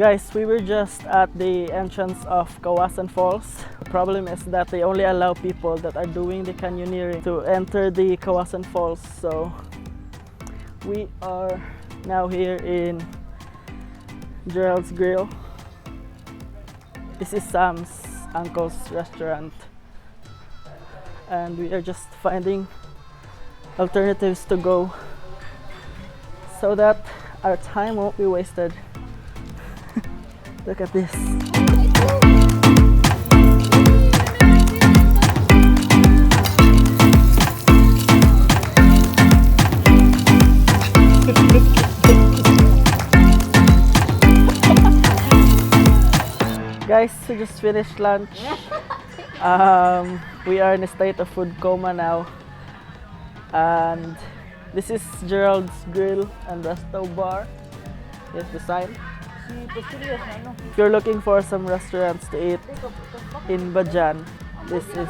Guys, we were just at the entrance of Kawasan Falls. The problem is that they only allow people that are doing the canyoneering to enter the Kawasan Falls. So we are now here in Gerald's Grill. This is Sam's uncle's restaurant. And we are just finding alternatives to go so that our time won't be wasted. Look at this. Guys, we just finished lunch. We are in a state of food coma now. And this is Gerald's Grill and Resto Bar. Here's the sign. If you're looking for some restaurants to eat in Bajan, this is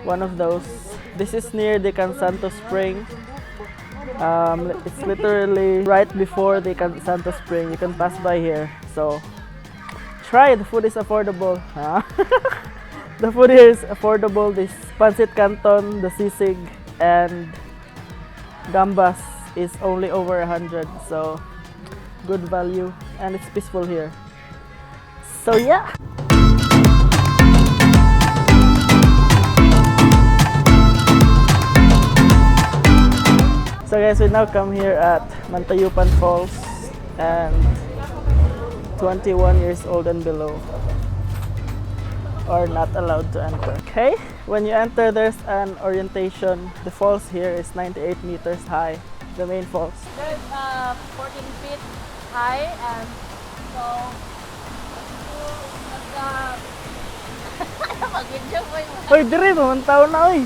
one of those. This is near the Cansanto Spring. It's literally right before the Cansanto Spring. You can pass by here. So try, the food is affordable. The food here is affordable. This pancit canton, the sisig, and gambas is only over 100. So good value, and it's peaceful here. So yeah. So guys, we now come here at Mantayupan Falls, and 21 years old and below are not allowed to enter. Okay, when you enter, there's an orientation. The falls here is 98 meters high, the main falls. There's 14 feet high, and so Oy, dire naman taon na oy.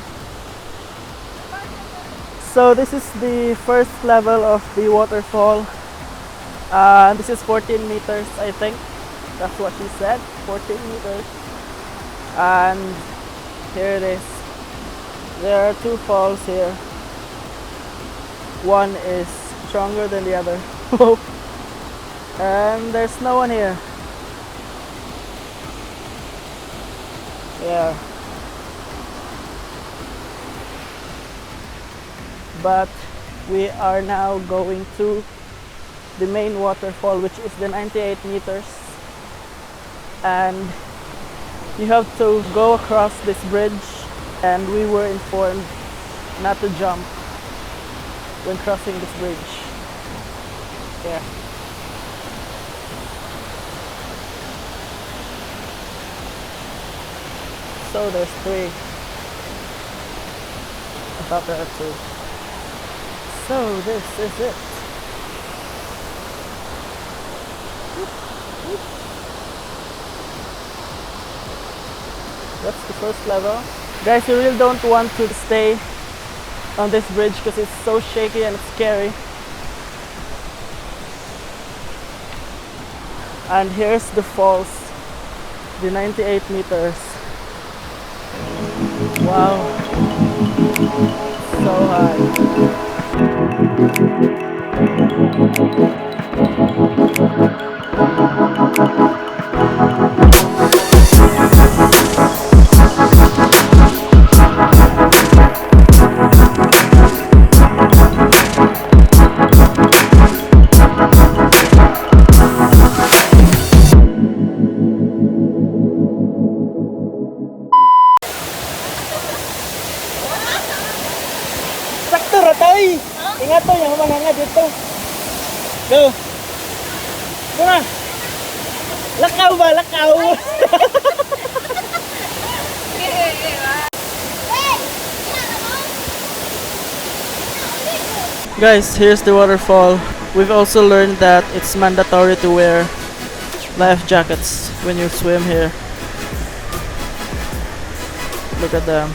So this is the first level of the waterfall. This is 14 meters, I think. That's what she said, 14 meters. And here it is. There are two falls here. One is stronger than the other. And there's no one here. Yeah. But we are now going to the main waterfall, which is the 98 meters. And you have to go across this bridge, and we were informed not to jump when crossing this bridge. Yeah. So there's three. I thought there are two. So this is it. That's the first level. Guys, you really don't want to stay on this bridge because it's so shaky and it's scary. And here's the falls, the 98 meters. Wow, so high. Ingat to, yung mananga dito. Go. Go na. Lakaw ba? Lakaw. Guys, here's the waterfall. We've also learned that it's mandatory to wear life jackets when you swim here. Look at them.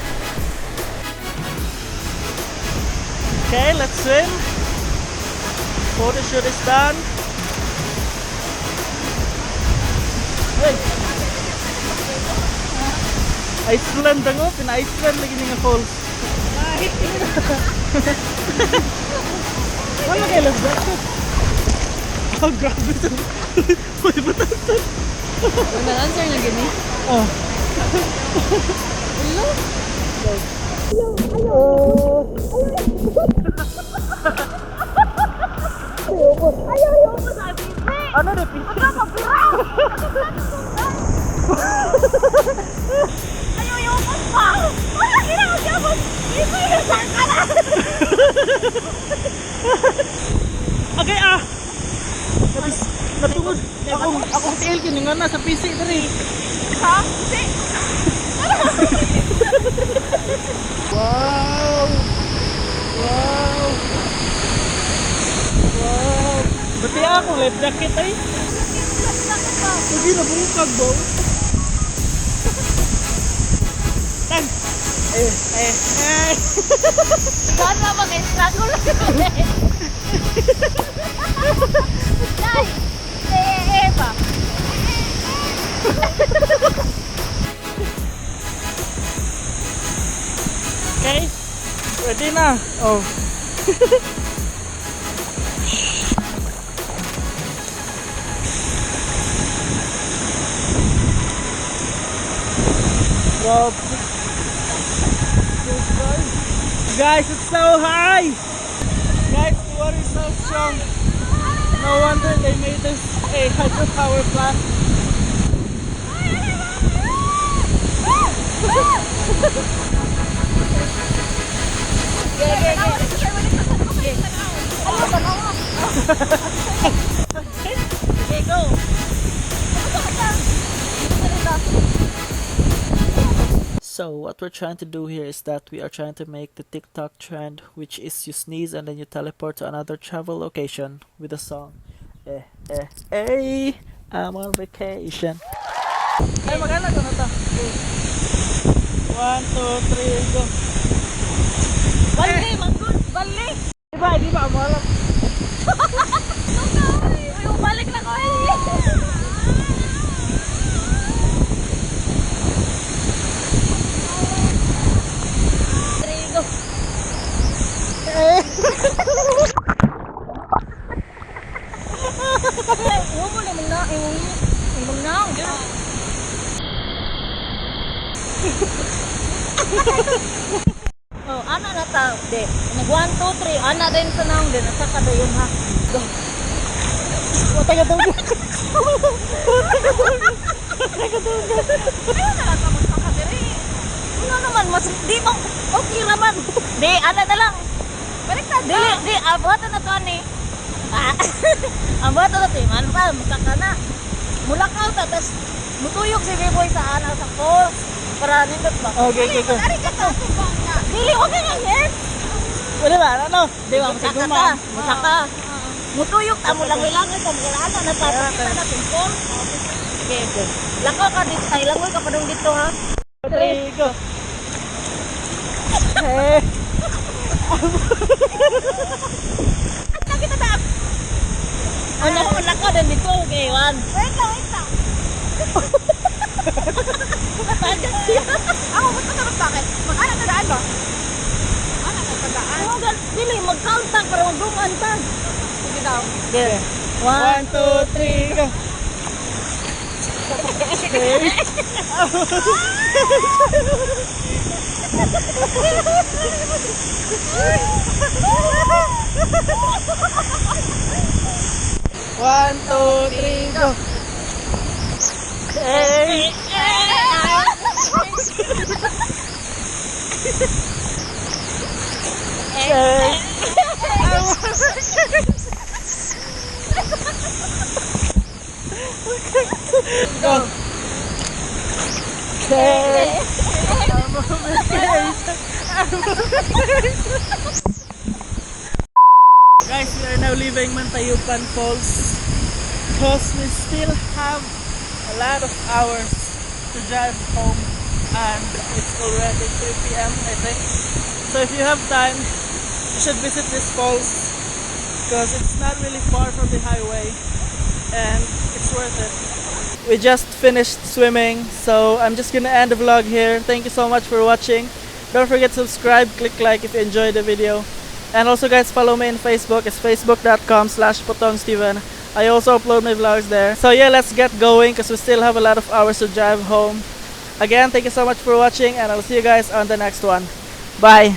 Okay, let's swim. Photo shoot is done. Wait. Iceland dango, pina-Iceland lagi nga falls. Wala kayo life jacket. Oh, grabe ito. May batasan. Ang answer na gini. Oh. Ayaw mo sa bisi. Ano na pisi? Magkakapiraw. Ayaw mo pa. Wala ginagawa mo. Bisi, saan ka na? Okay natungod. Akong tiil kiningan na sa PC dali. Ha? Bisi. Wow! Wow! Wow! Bati ako life jacket ay. Sige na bungkag ba? Tag! Saan na mag-struggle? Dai! Pa! Okay? Ready na? Oh. Wow. Guys, it's so high! Guys, the water is so strong. No wonder they made this a hydropower plant. So what we're trying to do here is that we are trying to make the TikTok trend, which is you sneeze and then you teleport to another travel location with a song. I'm on vacation. Ay, magana ko na to. 1, 2, 3, go. Bali, manggod! Bali! Di ba, mo alam. Uy, balik na ko eh! Trigo! Huwag mo naman na, imong na. Oh, ana na ta, de. Nag 1 2 3, ana din sa naong din, sa kada yun ha. Go. Taga tunggu. Ayaw na lang ka magpakadiri. Ano naman, mas di mo, okay naman. Di, ana na lang. Baliktad ka. Di, abuhatan na to ani. Abuhatan na to, man pa, makakana. Mulakaw ta, tas mutuyok si B-boy sa ana sa falls. Para nindot ba? Okay. Ari ka to. Dili, huwag ka nga yes. Wala ba, ano? Di ba, musaka ka. Musaka. Mutuyok ta mo lang ilangoy ka mga ana na ta. Kita na pimpol. Okay. Lakaw ka dito, ay langoy ka pa dong dito ha. 3, go. Hey. Ano kita ta? Ano ko lakaw din dito, okay, 1. Wait lang. Ako, ba't naman bakit? Mag-ana na daan ba? Ana na sa daan? Dili, mag-count tag para mag-duman tag. Sige daw. Okay. 1, 2, 3, go. One, two, three, go. Hey. Go. Okay. Guys, we are now leaving Mantayupan Falls because we still have a lot of hours to drive home and it's already 3 p.m. I think. So if you have time, you should visit this falls because it's not really far from the highway and it's worth it. We just finished swimming, so I'm just gonna end the vlog here. Thank you so much for watching. Don't forget to subscribe, click like if you enjoyed the video. And also guys, follow me on Facebook. It's facebook.com/PotongSteven. I also upload my vlogs there. So yeah, let's get going because we still have a lot of hours to drive home. Again, thank you so much for watching, and I'll see you guys on the next one. Bye!